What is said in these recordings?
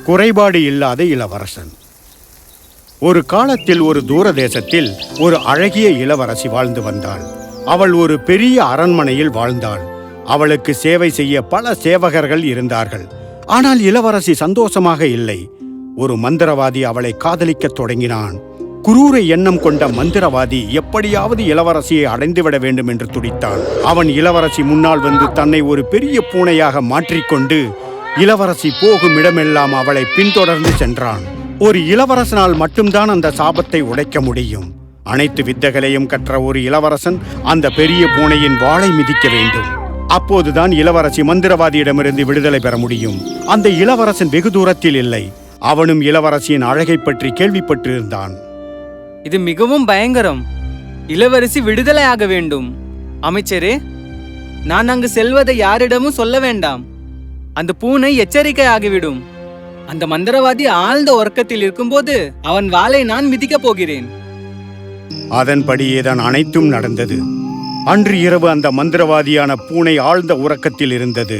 குறைபாடு இல்லாத இளவரசன். ஒரு காலத்தில் ஒரு தூர தேசத்தில் ஒரு அழகிய இளவரசி வாழ்ந்து வந்தாள். அவள் ஒரு பெரிய அரண்மனையில் வாழ்ந்தாள். அவளுக்கு சேவை செய்ய பல சேவகர்கள் இருந்தார்கள். ஆனால் இளவரசி சந்தோஷமாக இல்லை. ஒரு மந்திரவாதி அவளை காதலிக்கத் தொடங்கினான். குரூர எண்ணம் கொண்ட மந்திரவாதி எப்படியாவது இளவரசியை அடைந்துவிட வேண்டும் என்று துடித்தான். அவன் இளவரசி முன்னால் வந்து தன்னை ஒரு பெரிய பூனையாக மாற்றிக்கொண்டு இளவரசி போகும் இடமெல்லாம் அவளை பின்தொடர்ந்து சென்றான். ஒரு இளவரசனால் மட்டும்தான் அந்த சாபத்தை உடைக்க முடியும். அனைத்து வித்தைகளையும் கற்ற ஒரு இளவரசன் அந்த பெரிய பூனையின் வாளை மிதிக்க வேண்டும். அப்போதுதான் இளவரசி மந்திரவாதியிடமிருந்து விடுதலை பெற முடியும். அந்த இளவரசன் வெகு தூரத்தில் இல்லை. அவனும் இளவரசியின் அழகை பற்றி கேள்விப்பட்டிருந்தான். இது மிகவும் பயங்கரம். இளவரசி விடுதலையாக வேண்டும். அமைச்சரே, நான் அங்கு செல்வதை யாரிடமும் சொல்ல வேண்டாம். அந்த பூனை எச்சரிக்கை ஆகிவிடும். அந்த மந்திரவாதி ஆழ்ந்த உறக்கத்தில் இருக்கும்போது அவன் வாளை நான் மிதிக்கப் போகிறேன். அதன்படியேதான் அனைத்தும் நடந்தது. அன்று இரவு அந்த மந்திரவாதியான பூனை ஆழ்ந்த உறக்கத்தில் இருந்தது.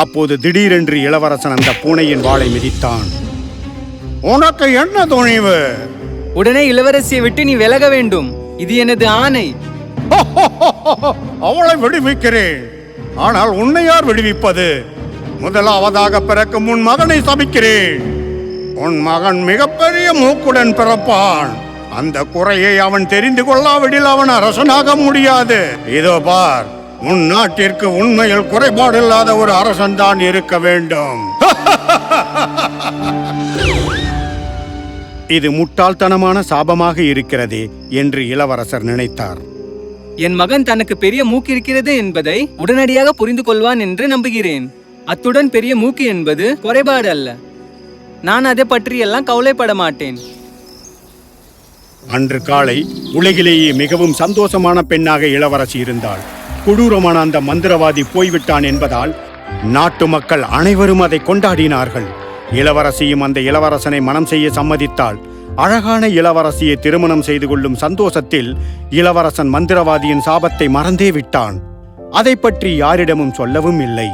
அப்போது திடீரென்று இளவரசன் அந்த பூனையின் வாளை மிதித்தான். உனக்கு என்ன துணிவு? உடனே இளவரசியை விட்டு நீ விலக வேண்டும். இது எனது ஆணை. அவளை விடுவிக்கிறேன். ஆனால் உன்னை யார் விடுவிப்பது? முதலாவதாக பிறக்கும் உன் மகனை சபிக்கிறேன். உன் மகன் மிகப்பெரிய மூக்குடன் பிறப்பான். அந்த குறையை அவன் தெரிந்து கொள்ளாவிடில் அவன் அரசனாக முடியாது. இதோ பார், உன் நாட்டிற்கு உண்மையில் குறைபாடில்லாத ஒரு அரசன் தான் இருக்க வேண்டும். இது முட்டாள்தனமான சாபமாக இருக்கிறதே என்று இளவரசர் நினைத்தார். என் மகன் தனக்கு பெரிய மூக்கு இருக்கிறது என்பதை உடனடியாக புரிந்து கொள்வான் என்று நம்புகிறேன். அத்துடன் பெரிய மூக்கு என்பது குறைபாடு அல்ல. நான் அதை பற்றியெல்லாம் கவலைப்பட மாட்டேன். அன்று காலை உலகிலேயே மிகவும் சந்தோஷமான பெண்ணாக இளவரசி இருந்தாள். கொடூரமான அந்த மந்திரவாதி போய்விட்டான் என்பதால் நாட்டு மக்கள் அனைவரும் அதை கொண்டாடினார்கள். இளவரசியும் அந்த இளவரசனை மனம் செய்ய சம்மதித்தாள். அழகான இளவரசியை திருமணம் செய்து கொள்ளும் சந்தோஷத்தில் இளவரசன் மந்திரவாதியின் சாபத்தை மறந்தே விட்டான். அதை பற்றி யாரிடமும் சொல்லவும் இல்லை.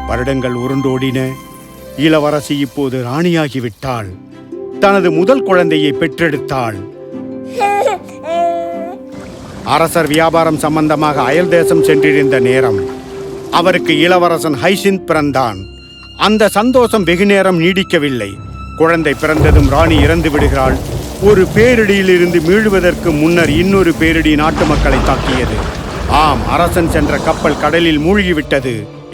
வருடங்கள் உருண்டோடின. இளவரசி இப்போது ராணியாகிவிட்டாள். தனது முதல் குழந்தையை பெற்றெடுத்தாள். அரசர் வியாபாரம் சம்பந்தமாக அயல் தேசம் சென்றிருந்த நேரம் அவருக்கு இளவரசன் ஹைசிந்த் பிறந்தான். அந்த சந்தோஷம் வெகு நேரம் நீடிக்கவில்லை. குழந்தை பிறந்ததும் ராணி இறந்து விடுகிறாள். ஒரு பேரிடியிலிருந்து மீளுவதற்கு முன்னர் இன்னொரு பேரிடி நாட்டு மக்களை தாக்கியது. ஆம், அரசன் சென்ற கப்பல் கடலில் மூழ்கிவிட்டது.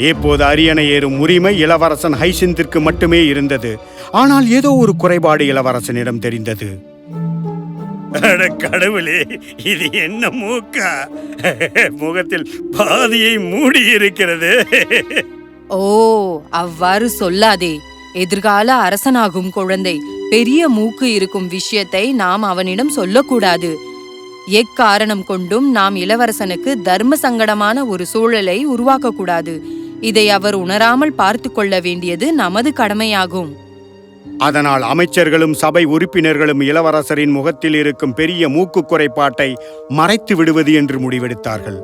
இப்போது அரியணை ஏறும் உரிமை இளவரசன் ஹைசிந்திற்கு மட்டுமே இருந்தது. ஆனால் ஏதோ ஒரு குறைபாடு இளவரசனிடம் தெரிந்தது. கடவுளே, இது என்ன மூக்கா? முகத்தில் பாதியை மூடி இருக்கிறது. ஓ, அவ்வாறு சொல்லாதே. எதிர்கால அரசனாகும் குழந்தை பெரிய மூக்கு இருக்கும் விஷயத்தை நாம் அவனிடம் சொல்லக்கூடாது. எக்காரணம் கொண்டும் நாம் இளவரசனுக்கு தர்ம சங்கடமான ஒரு சூழலை உருவாக்க கூடாது. இதை அவர் உணராமல் பார்த்து கொள்ள வேண்டியது நமது கடமையாகும். அதனால் அமைச்சர்களும் சபை உறுப்பினர்களும் இளவரசரின் முகத்தில் இருக்கும் பெரிய மூக்கு குறைபாட்டை மறைத்து விடுவது என்று முடிவெடுத்தார்கள்.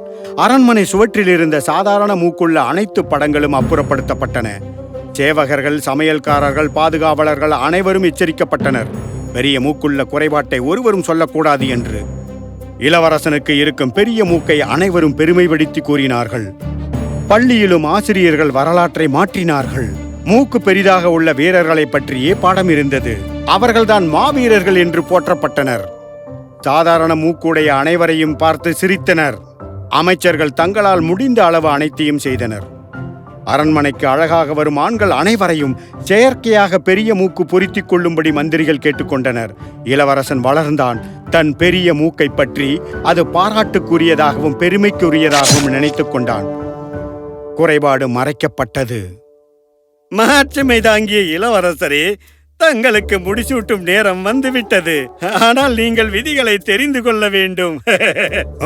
அரண்மனை சுவற்றில் இருந்த சாதாரண மூக்குள்ள அனைத்து படங்களும் அப்புறப்படுத்தப்பட்டன. சேவகர்கள், சமையல்காரர்கள், பாதுகாவலர்கள் அனைவரும் எச்சரிக்கப்பட்டனர். பெரிய மூக்குள்ள குறைபாட்டை ஒருவரும் சொல்லக்கூடாது என்று. இளவரசனுக்கு இருக்கும் பெரிய மூக்கை அனைவரும் பெருமைப்படுத்தி கூறினார்கள். பள்ளியிலும் ஆசிரியர்கள் வரலாற்றை மாற்றினார்கள். மூக்கு பெரிதாக உள்ள வீரர்களை பற்றியே பாடம் இருந்தது. அவர்கள்தான் மாவீரர்கள் என்று போற்றப்பட்டனர். சாதாரண மூக்குடைய அனைவரையும் பார்த்து சிரித்தனர். அமைச்சர்கள் தங்களால் முடிந்த அளவு அனைத்தையும் செய்தனர். அரண்மனைக்கு அழகாக வரும் ஆண்கள் அனைவரையும் செயற்கையாக பெரிய மூக்கு பொருத்திக் கொள்ளும்படி மந்திரிகள் கேட்டுக்கொண்டனர். இளவரசன் வளர்ந்தான். தன் பெரிய மூக்கை பற்றி அது பாராட்டுக்குரியதாகவும் பெருமைக்குரியதாகவும் நினைத்துக் கொண்டான். குறைபாடு மறைக்கப்பட்டது. மாட்சிமை தாங்கிய இளவரசரே, தங்களுக்கு முடிசூட்டும் நேரம் வந்துவிட்டது. ஆனால் நீங்கள் விதிகளை தெரிந்து கொள்ள வேண்டும்.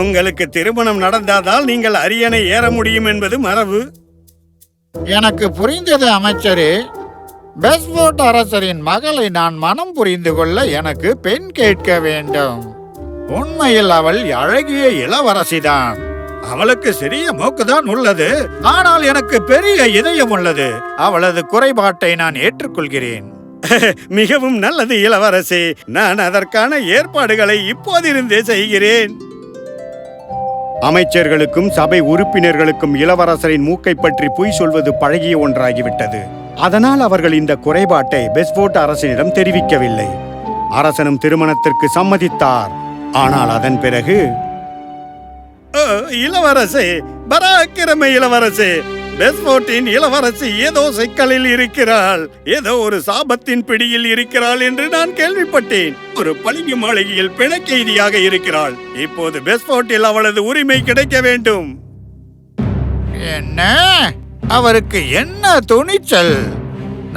உங்களுக்கு திருமணம் நடந்தால் நீங்கள் அரியணை ஏற முடியும் என்பது மரபு. எனக்கு புரிந்தது அமைச்சரே. பெஸ்போர்ட் அரசரின் மகளை நான் மனம் புரிந்து கொள்ள எனக்கு பெண் கேட்க வேண்டும். உண்மையில் அவள் அழகிய இளவரசிதான். அவளுக்கு சிறிய மூக்குதான் உள்ளது. ஆனால் எனக்கு பெரிய இதயம் உள்ளது. அவளது குறைபாட்டை நான் ஏற்றுக்கொள்கிறேன். மிகவும் நல்லது இளவரசே. நான் அதற்கான ஏற்பாடுகளை இப்போதிருந்தே செய்கிறேன். அமைச்சர்களுக்கும் சபை உறுப்பினர்களுக்கும் இளவரசரின் மூக்கை பற்றி பொய் சொல்வது பழகிய ஒன்றாகிவிட்டது. அதனால் அவர்கள் இந்த குறைபாட்டை பெஸ்போர்ட் அரசனிடம் தெரிவிக்கவில்லை. அரசனும் திருமணத்திற்கு சம்மதித்தார். ஆனால் அதன் பிறகு இளவரசே, பராக்கிரம இளவரசே, பெஸ்போர்ட்டின் இளவரசி ஏதோ சிக்கலில் இருக்கிறாள், ஏதோ ஒரு சாபத்தின் பிடியில் இருக்கிறாள் என்று நான் கேள்விப்பட்டேன். ஒரு பளிங்கு மாளிகையில் பிணைக்கைதியாக இருக்கிறாள். இப்போது பெஸ்போர்ட்டில் அவளது உரிமை கிடைக்க வேண்டும். என்ன? அவருக்கு என்ன துணிச்சல்!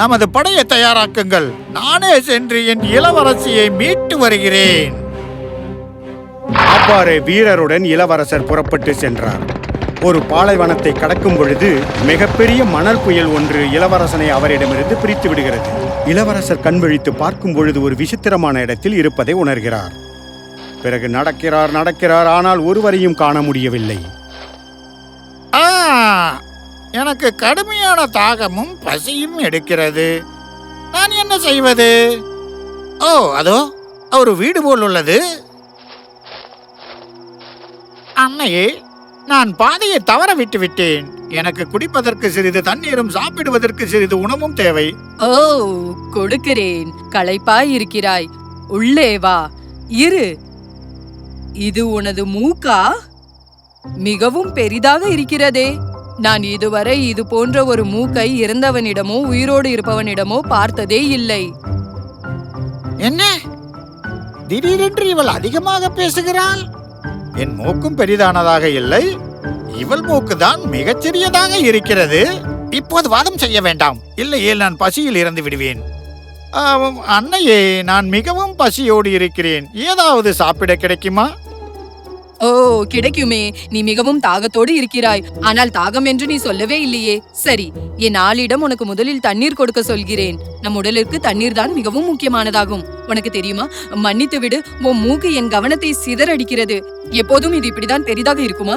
நமது படையை தயாராக்குங்கள். நானே சென்று என் இளவரசியை மீட்டு வருகிறேன். அவ்வாறு வீரருடன் இளவரசர் புறப்பட்டு சென்றார். ஒரு பாலைவனத்தை கடக்கும் பொழுது மிகப்பெரிய மணல் புயல் ஒன்று இளவரசனை அவரிடமிருந்து பிரித்து விடுகிறது. இளவரசர் கண் விழித்து பார்க்கும் பொழுது ஒரு விசித்திரமான இடத்தில் இருப்பதை உணர்கிறார். பிறகு நடக்கிறார், ஆனால் ஒருவரையும் காண முடியவில்லை. எனக்கு கடுமையான தாகமும் பசியும் எடுக்கிறது. நான் என்ன செய்வது? ஓ, அதோ ஒரு வீடு போல் உள்ளது. அன்னையே, நான் பாதையை தவற விட்டு விட்டேன். எனக்கு குடிப்பதற்கு சிறிது தண்ணீரும் சாப்பிடுவதற்கு சிறிது உணவும் தேவை. ஓ, கொடுக்கிறேன். களைப்பாய் இருக்கிறாய், உள்ளே வா. இரு. இது உனது மூக்கா? மிகவும் பெரிதாக இருக்கிறதே. நான் இதுவரை இது போன்ற ஒரு மூக்கை இறந்தவனிடமோ உயிரோடு இருப்பவனிடமோ பார்த்ததே இல்லை. என்ன? திடீரென்று இவள் அதிகமாக பேசுகிறாள். என் மூக்கும் பெரிதானதாக இல்லை, இவள் மூக்குதான் மிகச்சிறியதாக இருக்கிறது. இப்போது வாதம் செய்ய வேண்டாம், இல்லையே நான் பசியில் இறந்து விடுவேன். அன்னையே, நான் மிகவும் பசியோடு இருக்கிறேன். ஏதாவது சாப்பிட கிடைக்குமா? ஓ, கிடைக்குமே. நீ மிகவும் தாகத்தோடு இருக்கிறாய். ஆனால் தாகம் என்று நீ சொல்லவே இல்லையே. சரி, என் ஆளிடம் உனக்கு முதலில் தண்ணீர் கொடுக்க சொல்கிறேன். நம் உடலுக்கு தண்ணீர் தான் மிகவும் முக்கியமானதாகும். உனக்கு தெரியுமா? மன்னித்து விடு, உன் மூக்கு என் கவனத்தை சிதறடிக்கிறது. எப்போதும் இது இப்படிதான் பெரிதாக இருக்குமா?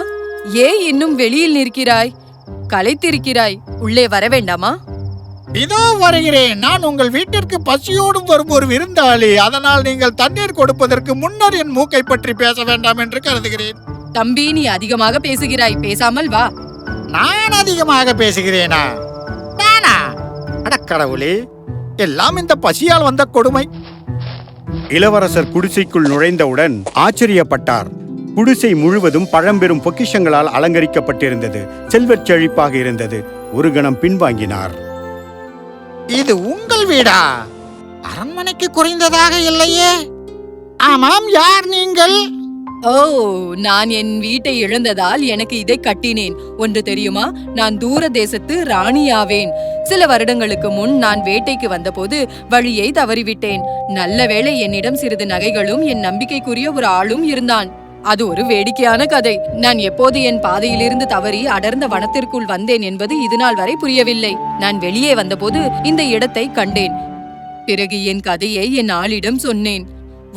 ஏன் இன்னும் வெளியில் நிற்கிறாய்? களைத்திருக்கிறாய். உள்ளே வர வேண்டாமா? இதோ வருகிறேன். நான் உங்கள் வீட்டிற்கு பசியோடும் வரும் ஒரு விருந்தாளி. அதனால் நீங்கள் தண்ணீர் கொடுப்பதற்கு முன்னர் என் மூக்கை பற்றி பேச வேண்டாம் என்று கருதுகிறேன். தம்பி, நீ அதிகமாக பேசுகிறாய். பேசாமல் வா. நான் அதிகமாக பேசுகிறேனா? நானா? அடக்கடவுளே, எல்லாம் இந்த பசியால் வந்த கொடுமை. இளவரசர் குடிசைக்குள் நுழைந்தவுடன் ஆச்சரியப்பட்டார். குடிசை முழுவதும் பழம்பெரும் பொக்கிஷங்களால் அலங்கரிக்கப்பட்டிருந்தது. செல்வச் செழிப்பாக இருந்தது. ஒரு கணம் பின்வாங்கினார். இது உங்கள் வீடா? அரண்மனைக்கு குறைந்ததாக இல்லையே. ஆமாம், யார் நீங்கள்? ஓ, நான் என் வீட்டை இழந்ததால் எனக்கு இதை கட்டினேன். ஒன்று தெரியுமா? நான் தூர தேசத்து ராணியாவேன். சில வருடங்களுக்கு முன் நான் வேட்டைக்கு வந்தபோது வழியை தவறிவிட்டேன். நல்ல வேளை என்னிடம் சிறிது நகைகளும் என் நம்பிக்கைக்குரிய ஒரு ஆளும் இருந்தான். அது ஒரு வேடிக்கையான கதை. நான் எப்போது என் பாதையிலிருந்து தவறி அடர்ந்த வனத்திற்குள் வந்தேன் என்பது இதுநாள் வரை புரியவில்லை. நான் வெளியே வந்தபோது இந்த இடத்தை கண்டேன். பிறகு என் கதையை என் ஆளிடம் சொன்னேன்.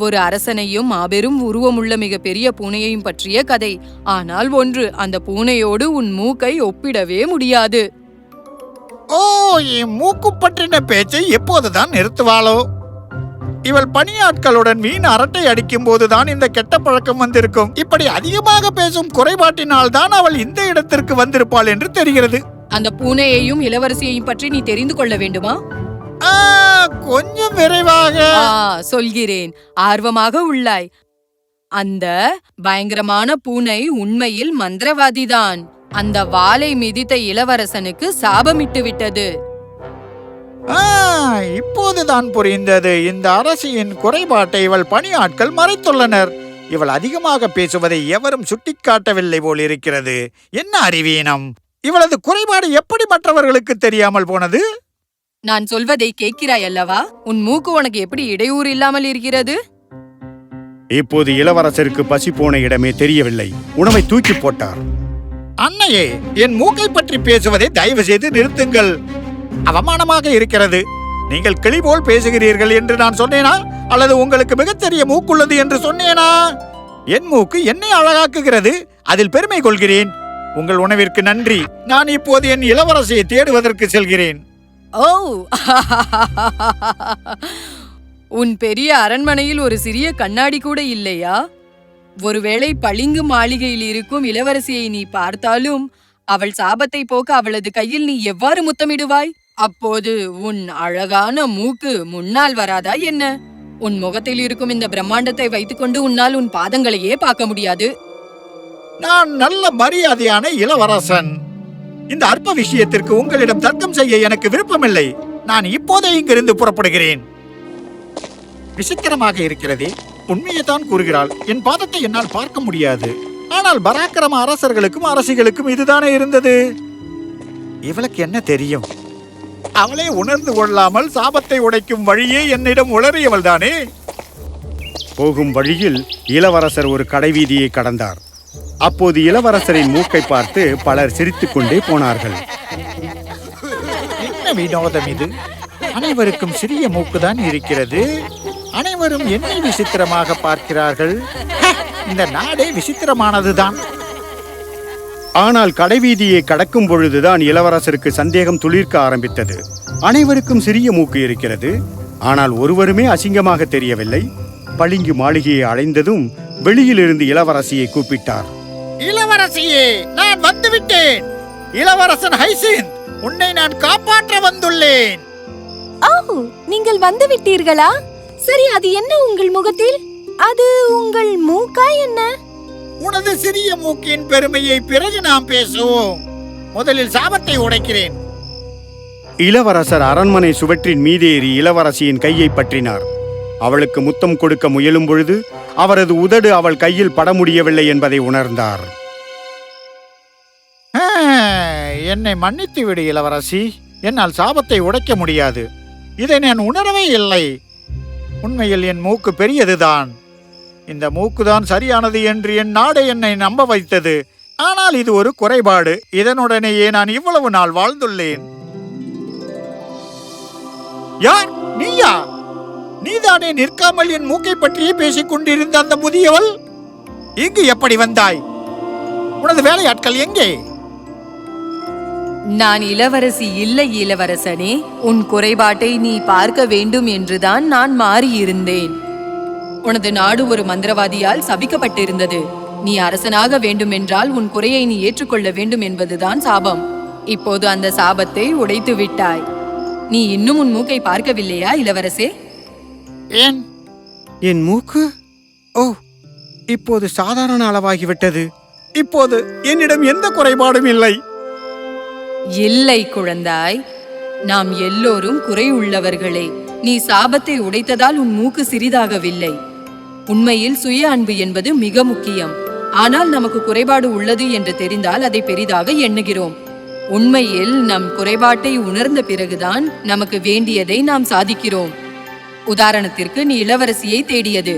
ஒரு அரசனையும் மாபெரும் உருவமுள்ள மிக பெரிய பூனையையும் பற்றிய கதை. ஆனால் ஒன்று, அந்த பூனையோடு உன் மூக்கை ஒப்பிடவே முடியாது. ஓ, என் மூக்கு பற்றின பேச்சை எப்போதுதான் நிறுத்துவாளோ? இவள் பணியாட்களுடன் வீண் அரட்டை அடிக்கும் போதுதான் இந்த கெட்ட பழக்கம் வந்திருக்கும். இப்படி அதிகமாக பேசும் குறைபாட்டினால் தான் அவள் இந்த இடத்திற்கு வந்திருப்பாள் என்று தெரிகிறது. அந்த பூனையையும் இளவரசியையும் பற்றி நீ தெரிந்து கொள்ள வேண்டுமா? கொஞ்சம் விரைவாக சொல்கிறேன். ஆர்வமாக உள்ளாய். அந்த பயங்கரமான பூனை உண்மையில் மந்திரவாதிதான். அந்த வாளை மிதித்த இளவரசனுக்கு சாபமிட்டு விட்டது. இப்போதுதான் புரிந்தது. இந்த அரசியின் குறைபாட்டை இவள் பணியாட்கள் மறைத்துள்ளனர். இவள் அதிகமாக பேசுவதை எவரும் சுட்டிக்காட்டவில்லை போல் இருக்கிறது. என்ன அறிவீனம்! இவளது குறைபாடு எப்படி மற்றவர்களுக்கு தெரியாமல் போனது? நான் சொல்வதை கேட்கிறாய் அல்லவா? உன் மூக்கு உனக்கு எப்படி இடையூறு இல்லாமல் இருக்கிறது? இப்போது இளவரசருக்கு பசி போன இடமே தெரியவில்லை. உணவை தூக்கி போட்டார். அன்னையே, என் மூக்கை பற்றி பேசுவதை தயவு செய்து நிறுத்துங்கள். அவமானமாக இருக்கிறது. நீங்கள் கிளி போல் பேசுகிறீர்கள் என்று நான் சொன்னேனா? அல்லது உங்களுக்கு மிகச்சிறிய மூக்குள்ளது என்று சொன்னேனா? என் மூக்கு என்னை அழகாக்குகிறது. அதில் பெருமை கொள்கிறேன். உங்கள் உணவிற்கு நன்றி. நான் இப்போது என் இளவரசியை தேடுவதற்கு செல்கிறேன். ஓ உன் பெரிய அரண்மனையில் ஒரு சிறிய கண்ணாடி கூட இல்லையா? ஒருவேளை பளிங்கு மாளிகையில் இருக்கும் இளவரசியை நீ பார்த்தாலும் அவள் சாபத்தை போக்க அவளது கையில் நீ எவ்வாறு முத்தமிடுவாய்? அப்போது உன் அழகான மூக்கு முன்னால் வராதா என்ன? உன் முகத்தில் இருக்கும் இந்த பிரம்மாண்டத்தை வைத்துக்கொண்டு உன்னால் உன் பாதங்களையே பார்க்க முடியாது. நான் நல்ல மரியாதையான இளவரசன். இந்த அற்ப விஷயத்திற்கு உங்களிடம் தர்க்கம் செய்ய எனக்கு விருப்பமில்லை. நான் இப்போதே இங்கிருந்து புறப்படுகிறேன். விசித்திரமாக இருக்கிறதே, உண்மையை தான் கூறுகிறாள். என் பாதத்தை என்னால் பார்க்க முடியாது. ஆனால் பராக்கிரம அரசர்களுக்கும் அரசிகளுக்கும் இதுதானே இருந்தது. இவளுக்கு என்ன தெரியும்? அவளே உணர்ந்து கொள்ளாமல் சாபத்தை உடைக்கும் வழியே என்னிடம் உளறியவள் தானே. போகும் வழியில் இளவரசர் ஒரு கடைவீதியை கடந்தார். அப்போது இளவரசரின் மூக்கை பார்த்து பலர் சிரித்துக் கொண்டே போனார்கள். என்ன வினோதம் இது? அனைவருக்கும் சிறிய மூக்குதான் இருக்கிறது. அனைவரும் என்னை விசித்திரமாக பார்க்கிறார்கள். இந்த நாடே விசித்திரமானதுதான். ஆனால் கடைவீதியை கடக்கும் பொழுதுதான் இளவரசருக்கு சந்தேகம் துளிர்க்க ஆரம்பித்தது. அனைவருக்கும் சிறிய மூக்கு இருக்கிறது, ஆனால் ஒருவருமே அசிங்கமாக தெரியவில்லை. பளிங்கு மாளிகையை அடைந்ததும் வெளியிலிருந்து இளவரசியை கூப்பிட்டார். இளவரசியே, நான் வந்துவிட்டேன். இளவரசன் ஹைசிந்த், உன்னை நான் காப்பாற்ற வந்துள்ளேன். ஓ, நீங்கள் வந்து விட்டீர்களா? சரி, அது என்ன உங்கள் முகத்தில்? அது உங்கள் மூக்கா என்ன? உனது சிறிய மூக்கின் பெருமையை பிறகு நாம் பேசுவோம். முதலில் சாபத்தை உடைக்கிறேன். இளவரசர் அரண்மனை சுவற்றின் மீதேறி இளவரசியின் கையை பற்றினார். அவளுக்கு முத்தம் கொடுக்க முயலும் பொழுது அவரது உதடு அவள் கையில் பட முடியவில்லை என்பதை உணர்ந்தார். என்னை மன்னித்து விடு இளவரசி. என்னால் சாபத்தை உடைக்க முடியாது. இதை நான் உணரவே இல்லை. உண்மையில் என் மூக்கு பெரியதுதான். இந்த மூக்குதான் சரியானது என்று என் நாடு என்னை நம்ப வைத்தது. ஆனால் இது ஒரு குறைபாடு. இதனுடனேயே நான் இவ்வளவு நாள் வாழ்ந்துள்ளேன். யார் நீயா? நீதானே நிற்காமல் என் மூக்கை பற்றியே பேசிக் கொண்டிருந்த அந்த முதியவள்? இங்கு எப்படி வந்தாய்? உனது வேலையாட்கள் எங்கே? நான் இளவரசி இல்லை இளவரசனே. உன் குறைபாட்டை நீ பார்க்க வேண்டும் என்றுதான் நான் மாறியிருந்தேன். உனது நாடு ஒரு மந்திரவாதியால் சபிக்கப்பட்டிருந்தது. நீ அரசனாக வேண்டுமென்றால் உன் குறையை நீ ஏற்றுக்கொள்ள வேண்டும் என்பதுதான் சாபம். இப்போது அந்த சாபத்தை உடைத்து விட்டாய். நீ இன்னும் உன் மூக்கை பார்க்கவில்லையா இளவரசே? ஏன்? என் மூக்கு ஓ இப்போது சாதாரண அளவாகிவிட்டது. இப்போது என்னிடம் எந்த குறைபாடும் இல்லை. இல்லை குழந்தாய், நாம் எல்லோரும் குறை உள்ளவர்களே. நீ சாபத்தை உடைத்ததால் உன் மூக்கு சிறிதாகவில்லை. உண்மையில் சுய அன்பு என்பது மிக முக்கியம். ஆனால் நமக்கு குறைபாடு உள்ளது என்று தெரிந்தால் அதை பெரிதாக எண்ணுகிறோம். உண்மையில் நம் குறைபாட்டை உணர்ந்த பிறகுதான் நமக்கு வேண்டியதை நாம் சாதிக்கிறோம். உதாரணத்திற்கு, நீ இளவரசியை தேடியது,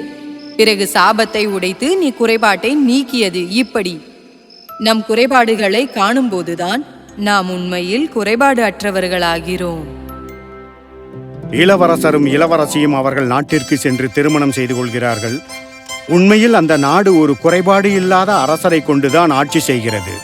பிறகு சாபத்தை உடைத்து நீ குறைபாட்டை நீக்கியது. இப்படி நம் குறைபாடுகளை காணும்போதுதான் நாம் உண்மையில் குறைபாடு அற்றவர்களாகிறோம். இளவரசரும் இளவரசியும் அவர்கள் நாட்டிற்கு சென்று திருமணம் செய்து கொள்கிறார்கள். உண்மையில் அந்த நாடு ஒரு குறைபாடு இல்லாத அரசரை கொண்டுதான் ஆட்சி செய்கிறது.